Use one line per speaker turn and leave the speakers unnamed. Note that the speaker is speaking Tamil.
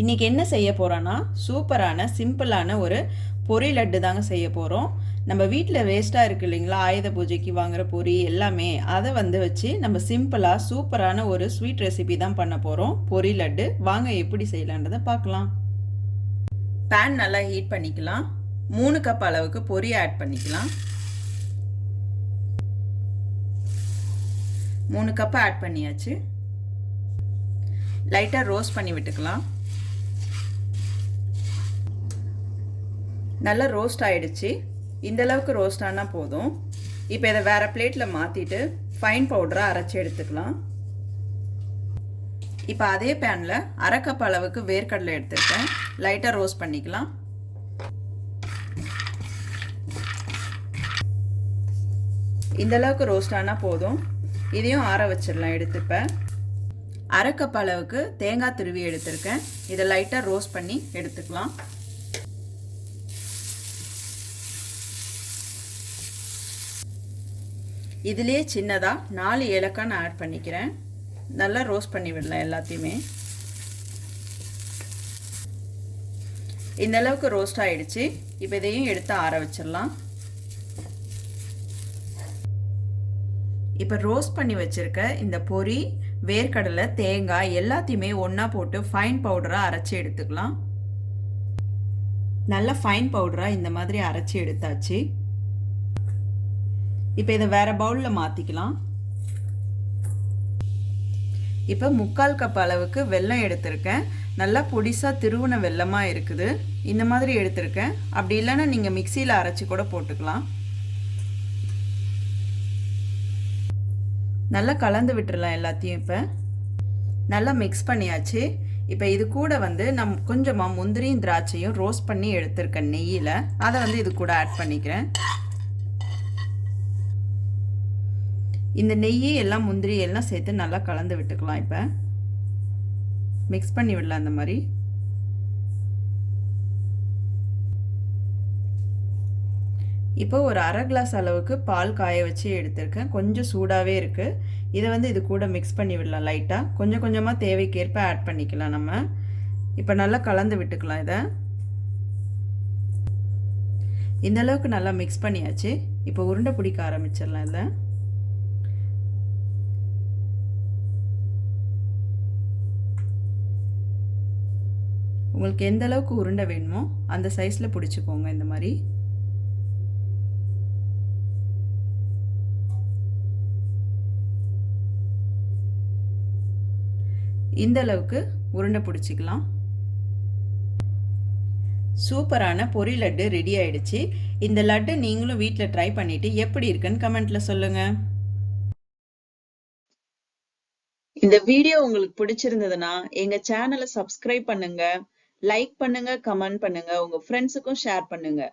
இன்னைக்கு என்ன செய்ய போறோம்னா சூப்பரான சிம்பிளான ஒரு பொரி லட்டு தாங்க செய்ய போறோம். நம்ம வீட்டில் வேஸ்ட்டாக இருக்கு இல்லைங்களா, ஆயுத பூஜைக்கு வாங்குற பொரி எல்லாமே அதை வச்சு நம்ம சிம்பிளாக சூப்பரான ஒரு ஸ்வீட் ரெசிபி தான் பண்ண போகிறோம். பொரி லட்டு வாங்க எப்படி செய்யலான்றதை பார்க்கலாம். பேன் நல்லா ஹீட் பண்ணிக்கலாம். 3 கப் அளவுக்கு பொரி ஆட் பண்ணிக்கலாம். 3 கப் ஆட் பண்ணியாச்சு. லைட்டாக ரோஸ்ட் பண்ணி விட்டுக்கலாம். நல்லா ரோஸ்ட் ஆயிடுச்சு. இந்த அளவுக்கு ரோஸ்ட் ஆனால் போதும். இப்போ இதை வேற பிளேட்டில் மாற்றிட்டு ஃபைன் பவுடராக அரைச்சி எடுத்துக்கலாம். இப்போ அதே பேனில் 1/2 கப் அளவுக்கு வேர்க்கடலை எடுத்துருக்கேன். லைட்டாக ரோஸ்ட் பண்ணிக்கலாம். இந்த அளவுக்கு ரோஸ்ட் ஆனால் போதும். இதையும் ஆற வச்சிடலாம். எடுத்துப்பேன். 1/2 கப் அளவுக்கு தேங்காய் துருவி எடுத்திருக்கேன். இதை லைட்டாக ரோஸ்ட் பண்ணி எடுத்துக்கலாம். இதிலே சின்னதாக 4 ஏலக்காய் நான் ஆட் பண்ணிக்கிறேன். நல்லா ரோஸ்ட் பண்ணி விடலாம் எல்லாத்தையுமே. இந்த அளவுக்கு ரோஸ்ட் ஆயிடுச்சு. இப்போ இதையும் எடுத்து ஆற வச்சிடலாம். இப்போ ரோஸ்ட் பண்ணி வச்சிருக்க இந்த பொரி, வேர்க்கடலை, தேங்காய் எல்லாத்தையுமே ஒன்றா போட்டு ஃபைன் பவுடராக அரைச்சி எடுத்துக்கலாம். நல்லா ஃபைன் பவுடராக இந்த மாதிரி அரைச்சி எடுத்தாச்சு. இப்போ இதை வேற பவுலில் மாற்றிக்கலாம். இப்போ 3/4 கப் அளவுக்கு வெல்லம் எடுத்திருக்கேன். நல்லா பொடிசாக திருவுன வெல்லமாக இருக்குது. இந்த மாதிரி எடுத்திருக்கேன். அப்படி இல்லைன்னா நீங்கள் மிக்சியில் அரைச்சி கூட போட்டுக்கலாம். நல்லா கலந்து விட்டுறலாம் எல்லாத்தையும். இப்போ நல்லா மிக்ஸ் பண்ணியாச்சு. இப்போ இது கூட நான் கொஞ்சமாக முந்திரியும் திராட்சையும் ரோஸ்ட் பண்ணி எடுத்திருக்கேன் நெய்யில். அதை இது கூட ஆட் பண்ணிக்கிறேன். இந்த நெய் எல்லாம் முந்திரி எல்லாம் சேர்த்து நல்லா கலந்து விட்டுக்கலாம். இப்போ மிக்ஸ் பண்ணி விடலாம். அந்த மாதிரி இப்போ ஒரு 1/2 கிளாஸ் அளவுக்கு பால் காய வச்சு எடுத்திருக்கேன். கொஞ்சம் சூடாகவே இருக்குது. இதை இது கூட மிக்ஸ் பண்ணி விடலாம். லைட்டாக கொஞ்சம் கொஞ்சமாக தேவைக்கேற்ப ஆட் பண்ணிக்கலாம். நம்ம இப்போ நல்லா கலந்து விட்டுக்கலாம். இதை இந்த அளவுக்கு நல்லா மிக்ஸ் பண்ணியாச்சு. இப்போ உருண்டை பிடிக்க ஆரம்பிச்சிடலாம். இதை உங்களுக்கு எந்த அளவுக்கு உருண்டை வேணுமோ அந்த சைஸில் பிடிச்சிக்கோங்க. இந்த மாதிரி இந்த அளவுக்கு உருண்டை பிடிச்சிக்கலாம். சூப்பரான பொரி லட்டு ரெடி ஆயிடுச்சு. இந்த லட்டு நீங்களும் வீட்டில் ட்ரை பண்ணிட்டு எப்படி இருக்குன்னு கமெண்ட்ல சொல்லுங்க. இந்த வீடியோ உங்களுக்கு பிடிச்சிருந்ததுன்னா எங்க சேனலை சப்ஸ்கிரைப் பண்ணுங்க, லைக் பண்ணுங்க, கமெண்ட் பண்ணுங்க, உங்க ஃப்ரெண்ட்ஸுக்கும் ஷேர் பண்ணுங்க.